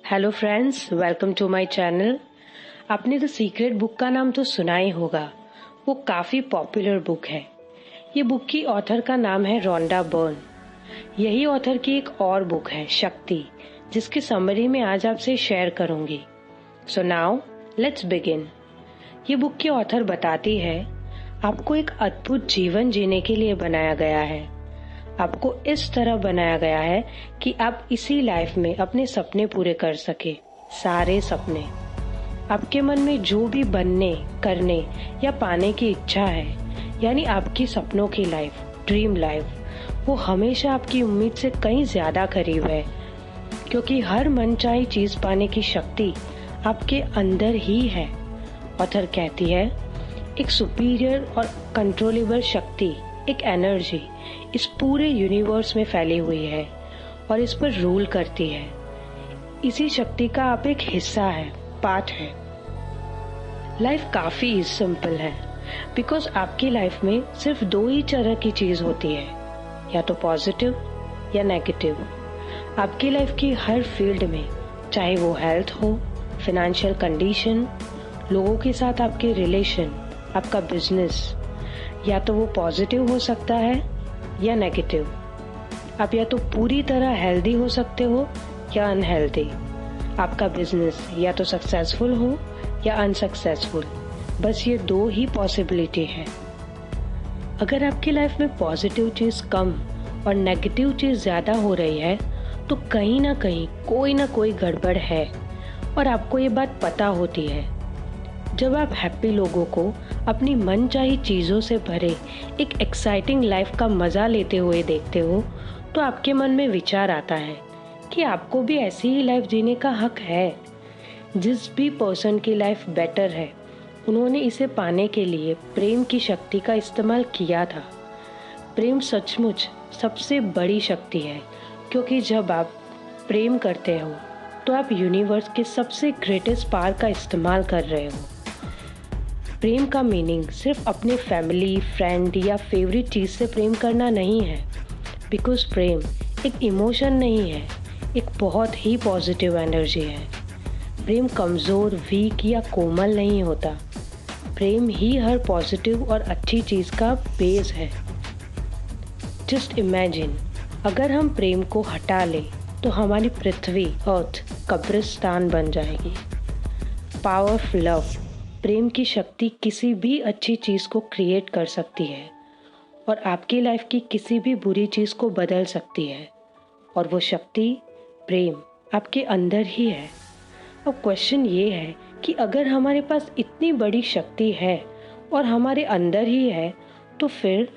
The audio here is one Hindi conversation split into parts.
Hello friends, welcome to my channel. आपने द सीक्रेट बुक का नाम तो सुना ही होगा। वो काफ़ी पॉपुलर बुक है। ये बुक की ऑथर का नाम है रोंडा बर्न। यही ऑथर की एक और बुक है शक्ति, जिसकी समरी में आज आपसे शेयर करूंगी। So now let's begin. ये बुक की ऑथर बताती है आपको एक अद्भुत जीवन जीने के लिए बनाया गया है। आपको इस तरह बनाया गया है कि आप इसी लाइफ में अपने सपने पूरे कर सके, सारे सपने। आपके मन में जो भी बनने, करने या पाने की इच्छा है, यानी आपकी सपनों की लाइफ, ड्रीम लाइफ, वो हमेशा आपकी उम्मीद से कहीं ज्यादा करीब है, क्योंकि हर मनचाही चीज पाने की शक्ति आपके अंदर ही है। ऑथर कहती है एक सुपीरियर और कंट्रोलेबल शक्ति, एक एनर्जी इस पूरे यूनिवर्स में फैली हुई है और इस पर रूल करती है। इसी शक्ति का आप एक हिस्सा है, पार्ट है। लाइफ काफी सिंपल है, बिकॉज आपकी लाइफ में सिर्फ दो ही तरह की चीज होती है, या तो पॉजिटिव या नेगेटिव। आपकी लाइफ की हर फील्ड में, चाहे वो हेल्थ हो, फाइनेंशियल कंडीशन, लोगों के साथ आपके रिलेशन, आपका बिजनेस, या तो वो पॉजिटिव हो सकता है या नेगेटिव। आप या तो पूरी तरह हेल्दी हो सकते हो या अनहेल्दी। आपका बिजनेस या तो सक्सेसफुल हो या अनसक्सेसफुल। बस ये दो ही पॉसिबिलिटी है। अगर आपकी लाइफ में पॉजिटिव चीज कम और नेगेटिव चीज ज्यादा हो रही है, तो कहीं ना कोई गड़बड़ है और आपको ये बात पता होती है। जब आप हैप्पी लोगों को अपनी मनचाही चीजों से भरे एक एक्साइटिंग लाइफ का मजा लेते हुए देखते हो, तो आपके मन में विचार आता है कि आपको भी ऐसी ही लाइफ जीने का हक है। जिस भी पर्सन की लाइफ बेटर है, उन्होंने इसे पाने के लिए प्रेम की शक्ति का इस्तेमाल किया था। प्रेम सचमुच सबसे बड़ी शक्ति है, क्योंकि जब आप प्रेम करते हो तो आप यूनिवर्स के सबसे ग्रेटेस्ट पावर का इस्तेमाल कर रहे हो। प्रेम का मीनिंग सिर्फ अपने फैमिली, फ्रेंड या फेवरेट चीज से प्रेम करना नहीं है, बिकॉज प्रेम एक इमोशन नहीं है, एक बहुत ही पॉजिटिव एनर्जी है। प्रेम कमजोर, वीक या कोमल नहीं होता। प्रेम ही हर पॉजिटिव और अच्छी चीज का बेस है। जस्ट इमेजिन, अगर हम प्रेम को हटा लें तो हमारी पृथ्वी, अर्थ, कब्रिस्तान बन जाएगी। पावर ऑफ लव, प्रेम की शक्ति किसी भी अच्छी चीज को क्रिएट कर सकती है और आपकी लाइफ की किसी भी बुरी चीज को बदल सकती है। और वो शक्ति, प्रेम, आपके अंदर ही है। अब क्वेश्चन ये है कि अगर हमारे पास इतनी बड़ी शक्ति है और हमारे अंदर ही है, तो फिर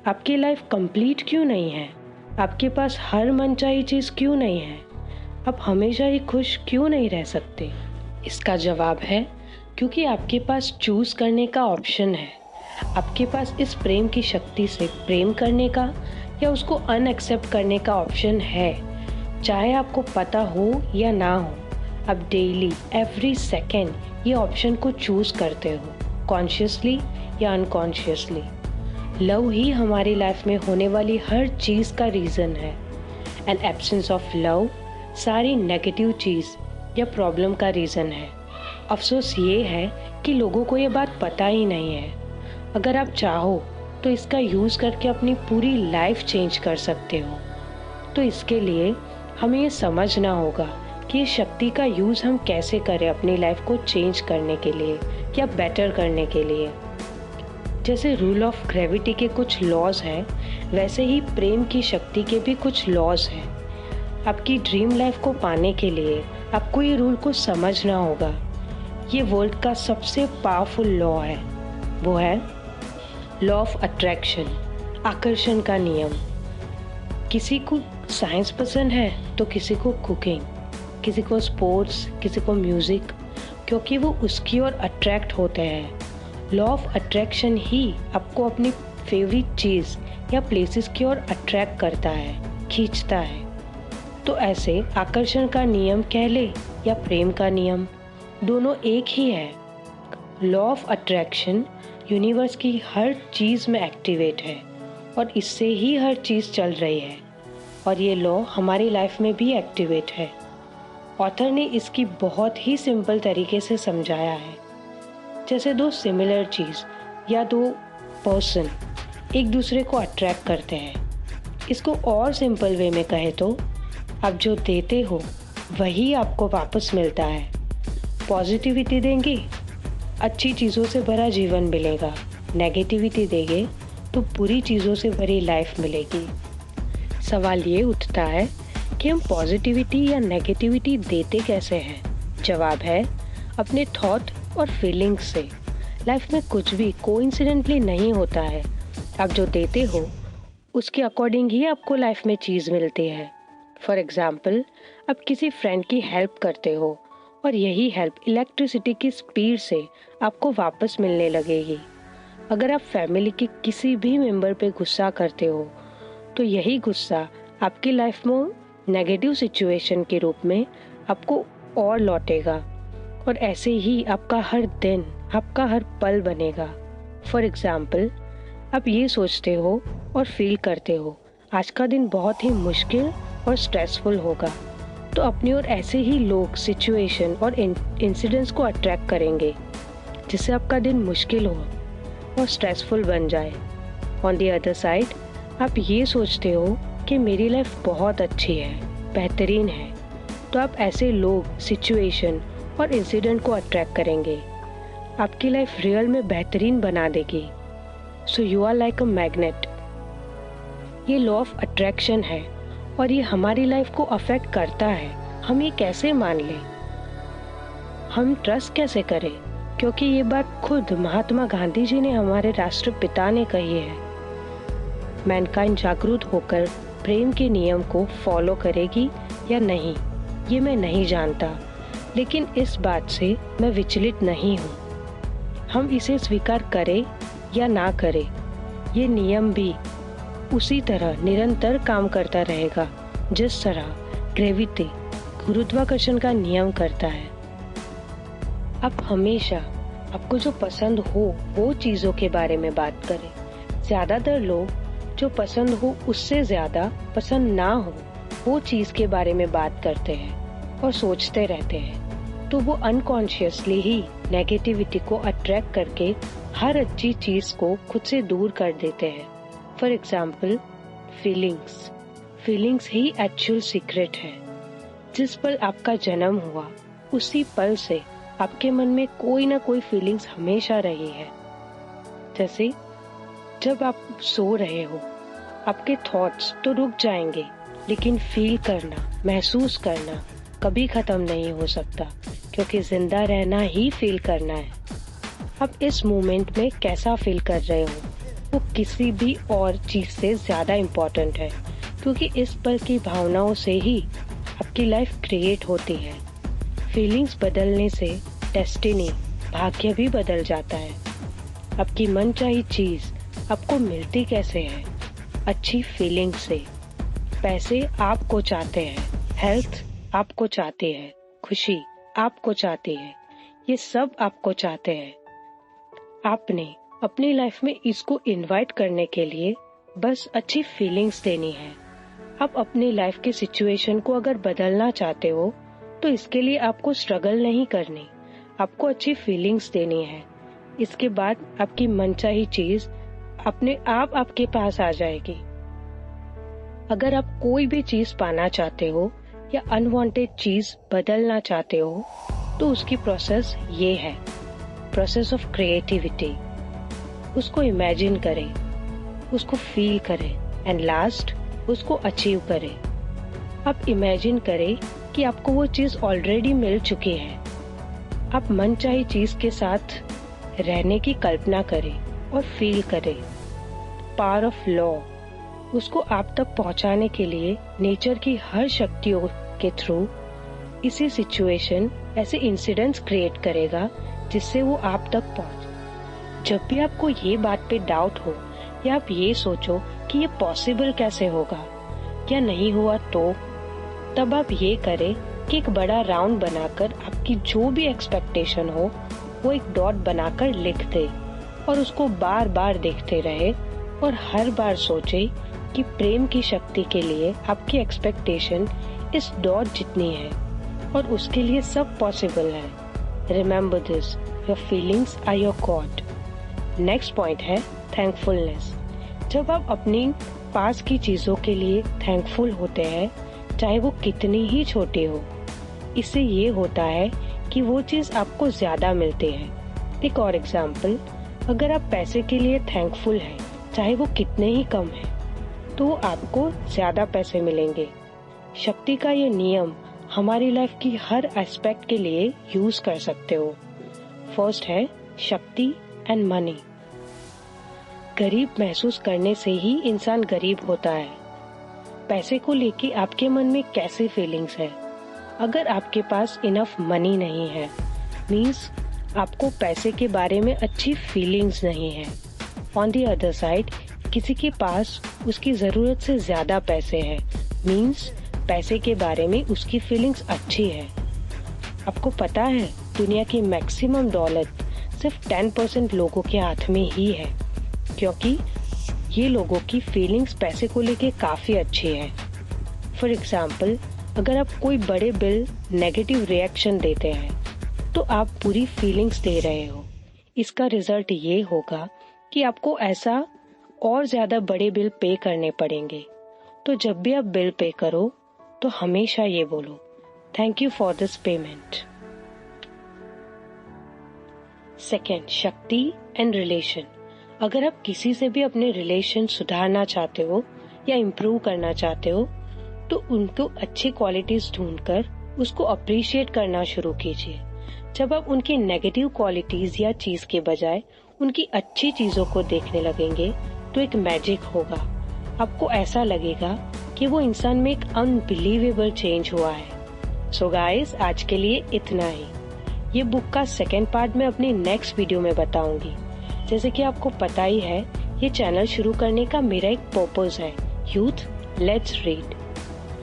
आपकी लाइफ कंप्लीट क्यों नहीं है? आपके पास हर मनचाही चीज क्यों नहीं है? आप हमेशा ही खुश क्यों नहीं रह सकते? इसका जवाब है क्योंकि आपके पास चूज करने का ऑप्शन है। आपके पास इस प्रेम की शक्ति से प्रेम करने का या उसको अनएक्सेप्ट करने का ऑप्शन है। चाहे आपको पता हो या ना हो, आप डेली, एवरी सेकेंड ये ऑप्शन को चूज करते हो, कॉन्शियसली या अनकॉन्शियसली। लव ही हमारी लाइफ में होने वाली हर चीज का रीजन है। एंड एब्सेंस ऑफ लव सारी नेगेटिव चीज या प्रॉब्लम का रीजन है। अफसोस ये है कि लोगों को ये बात पता ही नहीं है। अगर आप चाहो तो इसका यूज करके अपनी पूरी लाइफ चेंज कर सकते हो। तो इसके लिए हमें ये समझना होगा कि ये शक्ति का यूज हम कैसे करें अपनी लाइफ को चेंज करने के लिए या बेटर करने के लिए। जैसे रूल ऑफ ग्रेविटी के कुछ लॉज हैं, वैसे ही प्रेम की शक्ति के भी कुछ लॉज हैं। आपकी ड्रीम लाइफ को पाने के लिए आपको ये रूल को समझना होगा। ये वर्ल्ड का सबसे पावरफुल लॉ है, वो है लॉ ऑफ अट्रैक्शन, आकर्षण का नियम। किसी को साइंस पसंद है तो किसी को कुकिंग, किसी को स्पोर्ट्स, किसी को म्यूजिक, क्योंकि वो उसकी ओर अट्रैक्ट होते हैं। लॉ ऑफ अट्रैक्शन ही आपको अपनी फेवरेट चीज या प्लेसेस की ओर अट्रैक्ट करता है, खींचता है। तो ऐसे आकर्षण का नियम कह ले या प्रेम का नियम, दोनों एक ही है। लॉ ऑफ अट्रैक्शन यूनिवर्स की हर चीज में एक्टिवेट है और इससे ही हर चीज चल रही है, और ये लॉ हमारी लाइफ में भी एक्टिवेट है। ऑथर ने इसकी बहुत ही सिंपल तरीके से समझाया है। जैसे दो सिमिलर चीज़ या दो पर्सन एक दूसरे को अट्रैक्ट करते हैं। इसको और सिंपल वे में कहे तो आप जो देते हो वही आपको वापस मिलता है। पॉजिटिविटी देंगे, अच्छी चीज़ों से भरा जीवन मिलेगा। नेगेटिविटी देंगे तो बुरी चीज़ों से भरी लाइफ मिलेगी। सवाल ये उठता है कि हम पॉजिटिविटी या नेगेटिविटी देते कैसे हैं? जवाब है अपने थॉट और फीलिंग्स से। लाइफ में कुछ भी कोइंसिडेंटली नहीं होता है। आप जो देते हो उसके अकॉर्डिंग ही आपको लाइफ में चीज़ मिलती है। फॉर एग्जाम्पल, आप किसी फ्रेंड की हेल्प करते हो और यही हेल्प इलेक्ट्रिसिटी की स्पीड से आपको वापस मिलने लगेगी। अगर आप फैमिली के किसी भी मेंबर पे गुस्सा करते हो तो यही गुस्सा आपकी लाइफ में नेगेटिव सिचुएशन के रूप में आपको और लौटेगा और ऐसे ही आपका हर दिन, आपका हर पल बनेगा। फॉर एग्जाम्पल, आप ये सोचते हो और फील करते हो आज का दिन बहुत ही मुश्किल और स्ट्रेसफुल होगा, तो अपनी ओर ऐसे ही लोग, सिचुएशन और इंसिडेंट्स को अट्रैक्ट करेंगे जिससे आपका दिन मुश्किल हो और स्ट्रेसफुल बन जाए। ऑन द अदर साइड, आप ये सोचते हो कि मेरी लाइफ बहुत अच्छी है, बेहतरीन है, तो आप ऐसे लोग, सिचुएशन और इंसिडेंट को अट्रैक्ट करेंगे। आपकी लाइफ रियल में बेहतरीन बना देगी। So you are like a magnet. ये लॉ ऑफ अट्रैक्शन है और ये हमारी लाइफ को अफेक्ट करता है। हम ये कैसे मान लें? हम ट्रस्ट कैसे करें? क्योंकि ये बात खुद महात्मा गांधी जी ने, हमारे राष्ट्रपिता ने कही है। मैनकाइंड जागरूक होकर प्रेम के नियम को फॉलो करेगी या नहीं, ये मैं नहीं जानता, लेकिन इस बात से मैं विचलित नहीं हूँ। हम इसे स्वीकार करें या ना करें, ये नियम भी उसी तरह निरंतर काम करता रहेगा जिस तरह ग्रेविटी, गुरुत्वाकर्षण का नियम करता है। आप हमेशा आपको जो पसंद हो वो चीज़ों के बारे में बात करें। ज़्यादातर लोग जो पसंद हो उससे ज़्यादा पसंद ना हो वो चीज़ के बारे में बात करते हैं और सोचते रहते हैं, तो वो अनकॉन्शियसली ही नेगेटिविटी को अट्रैक्ट करके हर अच्छी चीज़ को खुद से दूर कर देते हैं। For example, feelings he actual secret है। जिस पल आपका जन्म हुआ उसी पल से आपके मन में कोई ना कोई फीलिंग्स हमेशा रही है। जैसे जब आप सो रहे हो, आपके थॉट्स तो रुक जाएंगे, लेकिन फील करना, महसूस करना कभी खत्म नहीं हो सकता, क्योंकि जिंदा रहना ही फील करना है। आप इस मोमेंट में कैसा फील कर रहे हो वो किसी भी और चीज से ज्यादा इम्पोर्टेंट है, क्योंकि इस पल की भावनाओं से ही आपकी लाइफ क्रिएट होती है। फीलिंग्स बदलने से डेस्टिनी, भाग्य भी बदल जाता है। आपकी मनचाही चीज आपको मिलती कैसे है? अच्छी फीलिंग से। पैसे आपको चाहते हैं, हेल्थ आपको चाहते हैं, खुशी आपको चाहती है, ये सब आपको चाहते हैं। आपने अपनी लाइफ में इसको इनवाइट करने के लिए बस अच्छी फीलिंग्स देनी है। आप अपनी लाइफ के सिचुएशन को अगर बदलना चाहते हो तो इसके लिए आपको स्ट्रगल नहीं करनी, आपको अच्छी फीलिंग्स देनी है। इसके बाद आपकी मनचाही चीज अपने आप आपके पास आ जाएगी। अगर आप कोई भी चीज पाना चाहते हो या अनवांटेड चीज बदलना चाहते हो तो उसकी प्रोसेस ये है, प्रोसेस ऑफ क्रिएटिविटी। उसको इमेजिन करें, उसको फील करें एंड लास्ट उसको अचीव करें। आप इमेजिन करें कि आपको वो चीज ऑलरेडी मिल चुकी है। आप मनचाही चीज के साथ रहने की कल्पना करें और फील करें। पावर ऑफ लॉ, उसको आप तक पहुंचाने के लिए नेचर की हर शक्तियों के थ्रू इसी सिचुएशन, ऐसे इंसिडेंट्स क्रिएट करेगा जिससे वो आप तक पहुंचे। जब भी आपको ये बात पे डाउट हो या आप ये सोचो कि ये पॉसिबल कैसे होगा या नहीं हुआ, तो तब आप ये करें कि एक बड़ा राउंड बनाकर आपकी जो भी एक्सपेक्टेशन हो वो एक डॉट बनाकर लिख दे और उसको बार बार देखते रहे और हर बार सोचे कि प्रेम की शक्ति के लिए आपकी एक्सपेक्टेशन इस डॉट जितनी है। और उसके लिए सब पॉसिबल है। Remember this, your feelings are your god. Next point है थैंकफुलनेस। जब आप अपनी पास की चीजों के लिए थैंकफुल होते हैं, चाहे वो कितनी ही छोटी हो, इससे ये होता है कि वो चीज आपको ज्यादा मिलती है। एक और एग्जाम्पल, अगर आप पैसे के लिए थैंकफुल हैं, चाहे वो कितने ही कम है, तो आपको ज्यादा पैसे मिलेंगे। शक्ति का ये नियम हमारी लाइफ की हर एस्पेक्ट के लिए यूज कर सकते हो। फर्स्ट है शक्ति एंड मनी। गरीब महसूस करने से ही इंसान गरीब होता है। पैसे को लेके आपके मन में कैसे फीलिंग्स है? अगर आपके पास इनफ मनी नहीं है, मीन्स आपको पैसे के बारे में अच्छी फीलिंग्स नहीं है। ऑन दी अदर साइड, किसी के पास उसकी जरूरत से ज्यादा पैसे हैं, मीन्स पैसे के बारे में उसकी फीलिंग्स अच्छी है। आपको पता है दुनिया की मैक्सिमम दौलत सिर्फ 10% लोगों के हाथ में ही है, क्योंकि ये लोगों की फीलिंग्स पैसे को लेके काफी अच्छी है। फॉर एग्जाम्पल, अगर आप कोई बड़े बिल नेगेटिव रिएक्शन देते हैं, तो आप पूरी फीलिंग्स दे रहे हो। इसका रिजल्ट ये होगा कि आपको ऐसा और ज्यादा बड़े बिल पे करने पड़ेंगे। तो जब भी आप बिल पे करो, तो हमेशा ये बोलो, thank you for this payment. Second, शक्ति एंड रिलेशन। अगर आप किसी से भी अपने रिलेशन सुधारना चाहते हो या इम्प्रूव करना चाहते हो, तो उनको अच्छी क्वालिटीज ढूंढकर उसको अप्रिशिएट करना शुरू कीजिए। जब आप उनकी नेगेटिव क्वालिटीज या चीज के बजाय उनकी अच्छी चीजों को देखने लगेंगे, तो एक मैजिक होगा। आपको ऐसा लगेगा कि वो इंसान में एक अनबिलीवेबल चेंज हुआ है। सो गाइस, आज के लिए इतना ही। ये बुक का सेकेंड पार्ट मैं अपनी नेक्स्ट वीडियो में बताऊंगी। जैसे कि आपको पता ही है, ये चैनल शुरू करने का मेरा एक पर्पस है, यूथ लेट्स रीड।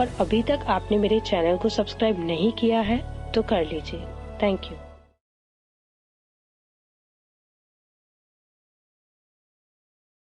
और अभी तक आपने मेरे चैनल को सब्सक्राइब नहीं किया है तो कर लीजिए। Thank you.